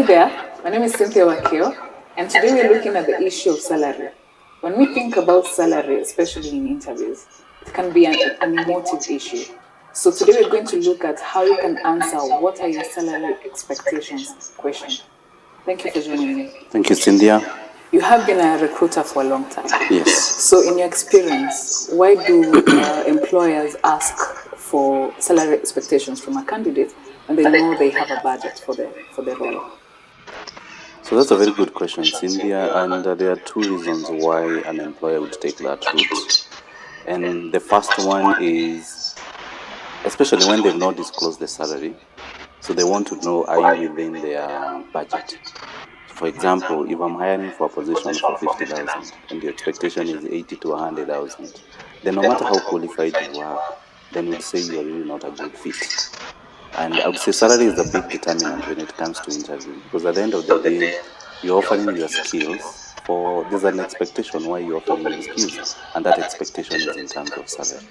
there, my name is Cynthia Wakio, and today we're looking at the issue of salary. When we think about salary, especially in interviews, it can be an emotive issue. So today we're going to look at how you can answer what are your salary expectations question. Thank you for joining me. Thank you, Cynthia. You have been a recruiter for a long time. Yes. So in your experience, why do employers ask for salary expectations from a candidate when they know they have a budget for the role? So that's a very good question, Cynthia, and there are two reasons why an employer would take that route. And the first one is, especially when they've not disclosed the salary, so they want to know, are you within their budget? For example, if I'm hiring for a position for 50,000 and the expectation is 80 to 100,000, then no matter how qualified you are, then we'd say you're really not a good fit. And I would say salary is a big determinant when it comes to interviewing, because at the end of the day, you're offering your skills there's an expectation why you're offering your skills, and that expectation is in terms of salary.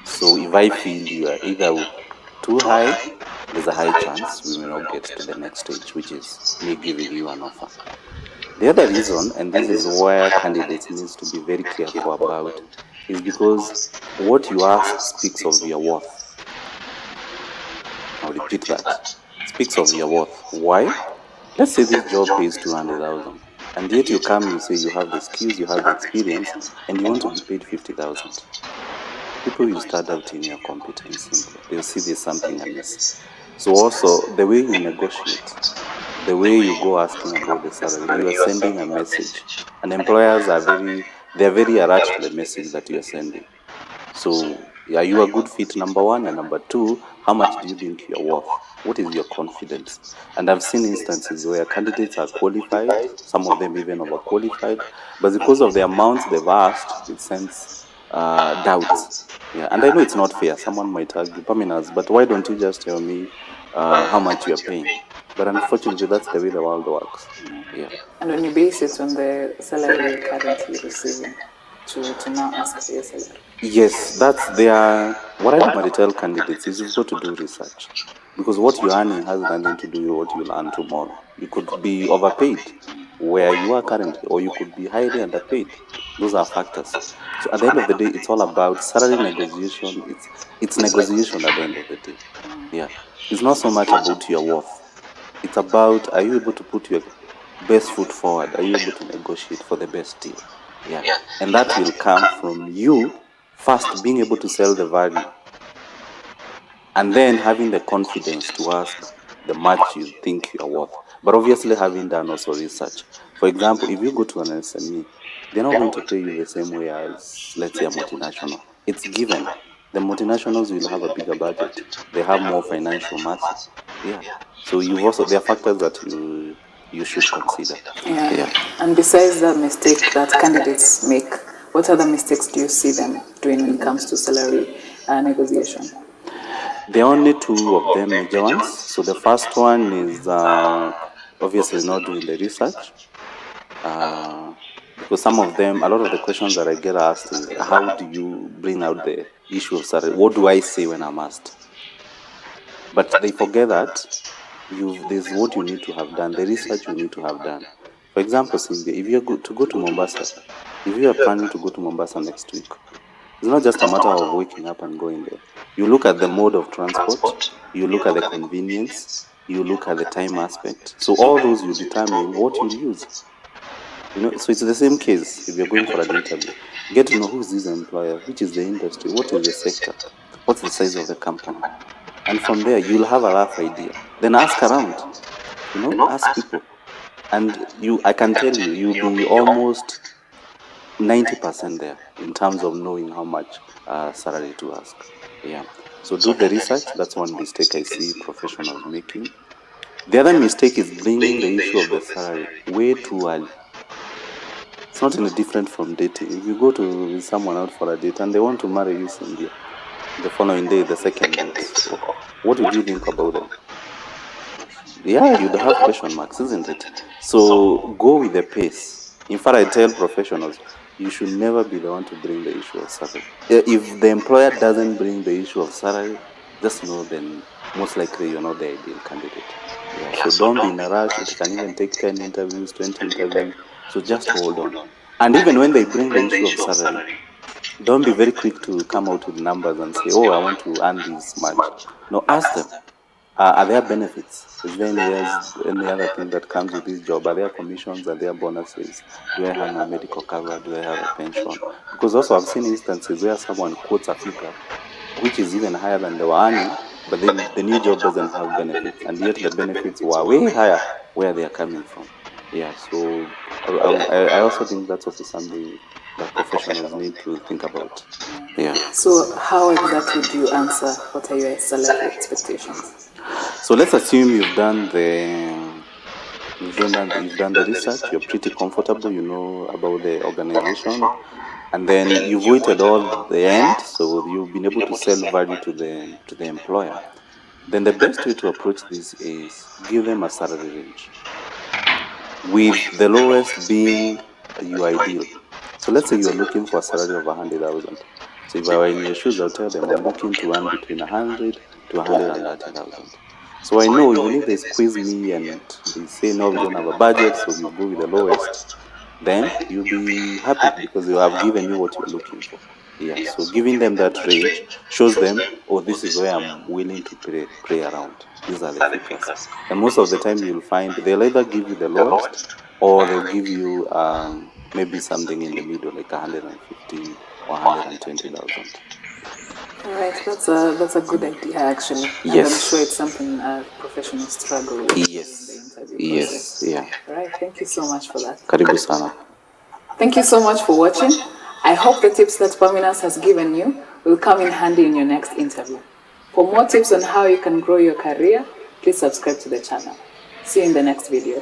So if I feel you are either too high, there's a high chance we may not get to the next stage, which is me giving you an offer. The other reason, and this is where candidates needs to be very careful about, is because what you ask speaks of your worth. I'll repeat that. Speaks of your worth. Why? Let's say this job pays 200,000, and yet you come, you say you have the skills, you have the experience, and you want to be paid 50,000. People will start doubting your competence simply. They'll see there's something amiss. So also, the way you negotiate, the way you go asking about the salary, you are sending a message. And employers are very attached to the message that you are sending. So, are you a good fit, number one? And number two, how much do you think you're worth? What is your confidence? And I've seen instances where candidates are qualified, some of them even overqualified, but because of the amounts they've asked, it sends doubts. Yeah, and I know it's not fair. Someone might argue, Paminas, but why don't you just tell me how much you're paying? But unfortunately, that's the way the world works. Yeah. And when you base it on the salary you're currently receiving, to now ask for your salary? Yes, what I normally tell candidates is you've got to do research, because what you're earning has nothing to do with what you'll earn tomorrow. You could be overpaid where you are currently, or you could be highly underpaid. Those are factors. So at the end of the day, it's all about salary negotiation. It's negotiation at the end of the day. Yeah, it's not so much about your worth. It's about, are you able to put your best foot forward? Are you able to negotiate for the best deal? Yeah, and that will come from you first being able to sell the value, and then having the confidence to ask the much you think you're worth. But obviously having done also research. For example, if you go to an SME, they're not going to pay you the same way as, let's say, a multinational. It's given. The multinationals will have a bigger budget. They have more financial mass. Yeah. So there are factors that you should consider. Yeah. And besides that mistake that candidates make, what other mistakes do you see them doing when it comes to salary negotiation? There are only two of them major ones. So the first one is obviously not doing the research. Because some of them, a lot of the questions that I get asked is, how do you bring out the issue of salary? What do I say when I'm asked? But they forget that there's what you need to have done, the research you need to have done. For example, Cynthia, if you're to go to Mombasa, if you are planning to go to Mombasa next week, it's not just a matter of waking up and going there. You look at the mode of transport, you look at the convenience, you look at the time aspect. So all those you determine what you'll use. So it's the same case if you're going for an interview. Get to know who's this employer, which is the industry, what is the sector, what's the size of the company. And from there, you'll have a rough idea. Then ask around, ask people. And I can tell you'll be almost 90% there in terms of knowing how much salary to ask. Yeah. So do the research. That's one mistake I see professionals making. The other mistake is bringing the issue of the salary way too early. It's not any different from dating. If you go with someone out for a date and they want to marry you, Cindy, the following day, the second date, what would you think about them? Yeah, you'd have question marks, isn't it? So go with the pace. In fact, I tell professionals, you should never be the one to bring the issue of salary. If the employer doesn't bring the issue of salary, just know then most likely you're not the ideal candidate. Yeah, so don't be in a rush. It can even take 10 interviews, 20 interviews. So just hold on. And even when they bring the issue of salary, don't be very quick to come out with numbers and say, oh, I want to earn this much. No, ask them. Are there benefits? Is there any other thing that comes with this job? Are there commissions? Are there bonuses? Do I have my medical cover? Do I have a pension? Because also I've seen instances where someone quotes a figure which is even higher than they were earning, but then the new job doesn't have benefits, and yet the benefits were way higher where they are coming from. Yeah, so I also think that's also something that professionals need to think about. Yeah. So how exactly do you answer? What are your salary expectations? So let's assume you've done the research. You're pretty comfortable. You know about the organization, and then you've waited all the end, so you've been able to sell value to the employer. Then the best way to approach this is give them a salary range, with the lowest being your ideal. So let's say you're looking for a salary of 100,000. So if I were in your shoes, I'll tell them I'm looking to earn between 100 to 130,000. So I know even if they squeeze me and they say no, we don't have a budget, so we'll go with the lowest, then you'll be happy because they have given you what you're looking for. Yeah, so giving them that range shows them, oh, this is where I'm willing to play around. These are the figures. And most of the time you'll find they'll either give you the lowest or they'll give you maybe something in the middle, like 115 or 120,000. All right, that's a good idea actually. And Yes. I'm sure it's something professionals struggle with Yes. in the interview process. Yeah. All right, thank you so much for that. Karibu sana. Thank you so much for watching. I hope the tips that Paminas has given you will come in handy in your next interview. For more tips on how you can grow your career, please subscribe to the channel. See you in the next video.